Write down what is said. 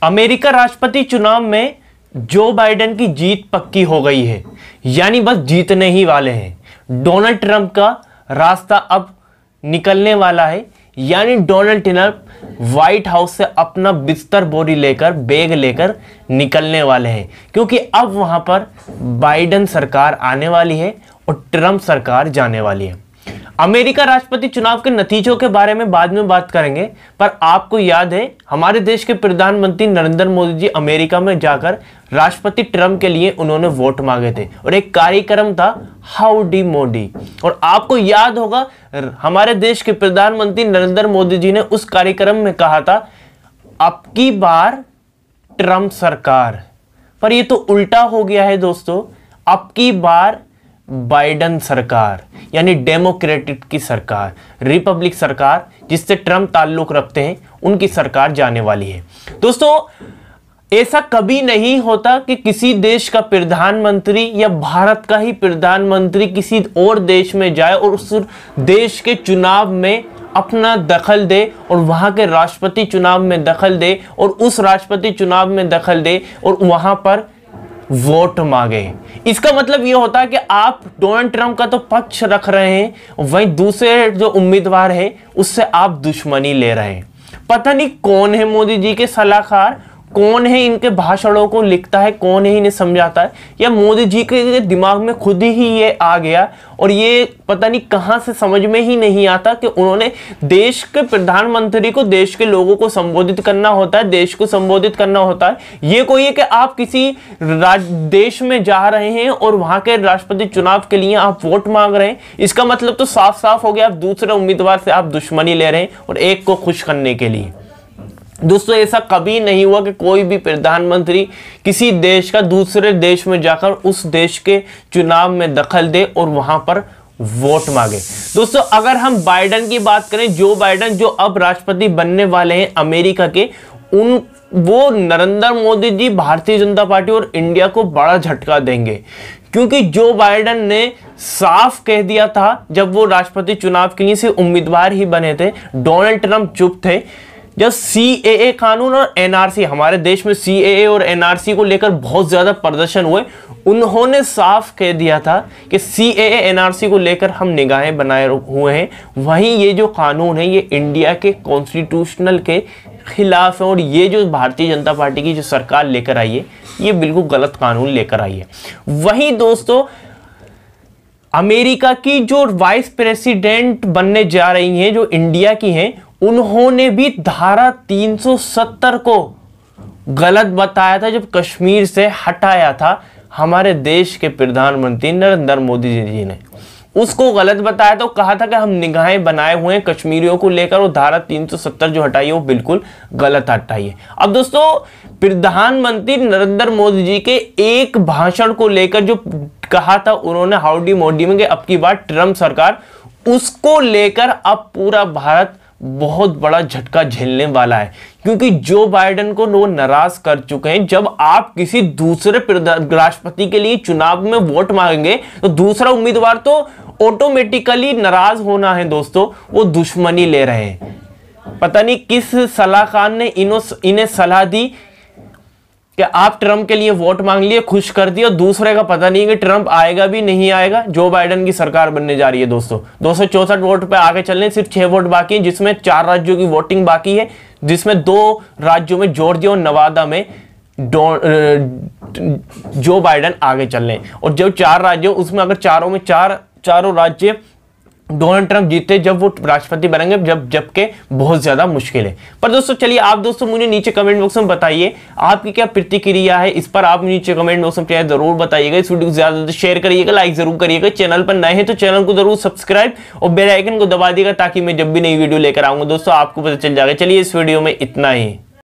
America राष्ट्रपति चुनाव में जो बाइडेन की जीत पक्की हो गई है, यानी बस जीतने ही वाले हैं। डोनाल्ड ट्रंप का रास्ता अब निकलने वाला है, यानी डोनाल्ड ट्रंप व्हाइट हाउस से अपना बिस्तर बोरी लेकर बैग लेकर निकलने वाले हैं, क्योंकि अब वहां पर बाइडेन सरकार आने वाली है और ट्रंप सरकार जाने वाली है। अमेरिका राष्ट्रपति चुनाव के नतीजों के बारे में बाद में बात करेंगे, पर आपको याद है हमारे देश के प्रधानमंत्री नरेंद्र मोदी जी अमेरिका में जाकर राष्ट्रपति ट्रंप के लिए उन्होंने वोट मांगे थे और एक कार्यक्रम था हाउडी मोदी। और आपको याद होगा हमारे देश के प्रधानमंत्री नरेंद्र मोदी जी ने उस कार्यक्रम में कहा था अब की बार ट्रंप सरकार, पर ये तो उल्टा हो गया है दोस्तों। अब की बार बाइडेन सरकार, यानी डेमोक्रेटिक की सरकार, रिपब्लिक सरकार जिससे ट्रंप ताल्लुक रखते हैं, उनकी सरकार जाने वाली है। दोस्तों ऐसा कभी नहीं होता कि किसी देश का प्रधानमंत्री या भारत का ही प्रधानमंत्री किसी और देश में जाए और उस देश के चुनाव में अपना दखल दे और वहां के राष्ट्रपति चुनाव में दखल दे और उस राष्ट्रपति चुनाव में दखल दे और वहां पर वोट मांगे। इसका मतलब यह होता है कि आप डोनाल्ड ट्रंप का तो पक्ष रख रहे हैं, वहीं दूसरे जो उम्मीदवार है उससे आप दुश्मनी ले रहे हैं। पता नहीं कौन है मोदी जी के सलाहकार, कौन है इनके भाषणों को लिखता है, कौन है इन्हें समझाता है, या मोदी जी के दिमाग में खुद ही ये आ गया और ये पता नहीं कहां से समझ में ही नहीं आता कि उन्होंने देश के प्रधानमंत्री को देश के लोगों को संबोधित करना होता है, देश को संबोधित करना होता है। ये कोई है कि आप किसी देश में जा रहे हैं और वहां के राष्ट्रपति चुनाव के लिए आप वोट मांग रहे हैं, इसका मतलब तो साफ साफ हो गया आप दूसरे उम्मीदवार से आप दुश्मनी ले रहे हैं और एक को खुश करने के लिए। दोस्तों ऐसा कभी नहीं हुआ कि कोई भी प्रधानमंत्री किसी देश का दूसरे देश में जाकर उस देश के चुनाव में दखल दे और वहां पर वोट मांगे। दोस्तों अगर हम बाइडेन की बात करें, जो बाइडेन जो अब राष्ट्रपति बनने वाले हैं अमेरिका के, वो नरेंद्र मोदी जी, भारतीय जनता पार्टी और इंडिया को बड़ा झटका देंगे, क्योंकि जो बाइडेन ने साफ कह दिया था जब वो राष्ट्रपति चुनाव के लिए सिर्फ उम्मीदवार ही बने थे, डोनाल्ड ट्रंप चुप थे। जब सीएए कानून और एनआरसी, हमारे देश में सीएए और एनआरसी को लेकर बहुत ज्यादा प्रदर्शन हुए, उन्होंने साफ कह दिया था कि सीएए एनआरसी को लेकर हम निगाहें बनाए हुए हैं, वहीं ये जो कानून है ये इंडिया के कॉन्स्टिट्यूशनल के खिलाफ है और ये जो भारतीय जनता पार्टी की जो सरकार लेकर आई है ये बिल्कुल गलत कानून लेकर आई है। वहीं दोस्तों अमेरिका की जो वाइस प्रेसिडेंट बनने जा रही हैं, जो इंडिया की हैं, उन्होंने भी धारा 370 को गलत बताया था जब कश्मीर से हटाया था हमारे देश के प्रधानमंत्री नरेंद्र मोदी जी ने। उसको गलत बताया तो कहा था कि हम निगाहें बनाए हुए हैं कश्मीरियों को लेकर और धारा 370 जो हटाई है वो बिल्कुल गलत हटाई है। अब दोस्तों प्रधानमंत्री नरेंद्र मोदी जी के एक भाषण को लेकर जो कहा था उन्होंने हाउडी मोदी में कि अब की बार ट्रंप सरकार, उसको लेकर अब पूरा भारत बहुत बड़ा झटका झेलने वाला है, क्योंकि जो बाइडेन को वो नाराज कर चुके हैं। जब आप किसी दूसरे राष्ट्रपति के लिए चुनाव में वोट मांगेंगे तो दूसरा उम्मीदवार तो ऑटोमेटिकली नाराज होना है दोस्तों, वो दुश्मनी ले रहे हैं। पता नहीं किस सलाहकार ने इन्हें सलाह दी कि आप ट्रंप के लिए वोट मांग लिए, खुश कर दिया, दूसरे का पता नहीं कि ट्रंप आएगा भी नहीं आएगा। जो बाइडेन की सरकार बनने जा रही है दोस्तों, 264 वोट पे आगे चलने, सिर्फ 6 वोट बाकी हैं, जिसमें 4 राज्यों की वोटिंग बाकी है, जिसमें 2 राज्यों में जॉर्जिया और नवादा में जो बाइडेन आगे चल रहे हैं। और जो 4 राज्यों उसमें अगर चारों में चारों राज्य डोनाल्ड ट्रंप जीते जब वो राष्ट्रपति बनेंगे, जबकि बहुत ज्यादा मुश्किल है। पर दोस्तों चलिए आप दोस्तों मुझे नीचे कमेंट बॉक्स में बताइए आपकी क्या प्रतिक्रिया है, इस पर आप नीचे कमेंट बॉक्स में जरूर बताइएगा। इस वीडियो को ज्यादा शेयर करिएगा, लाइक जरूर करिएगा। चैनल पर नए हैं तो चैनल को जरूर सब्सक्राइब और बेल आइकन को दबा दिएगा ताकि मैं जब भी नई वीडियो लेकर आऊंगा दोस्तों आपको पता चल जाएगा। चलिए इस वीडियो में इतना ही।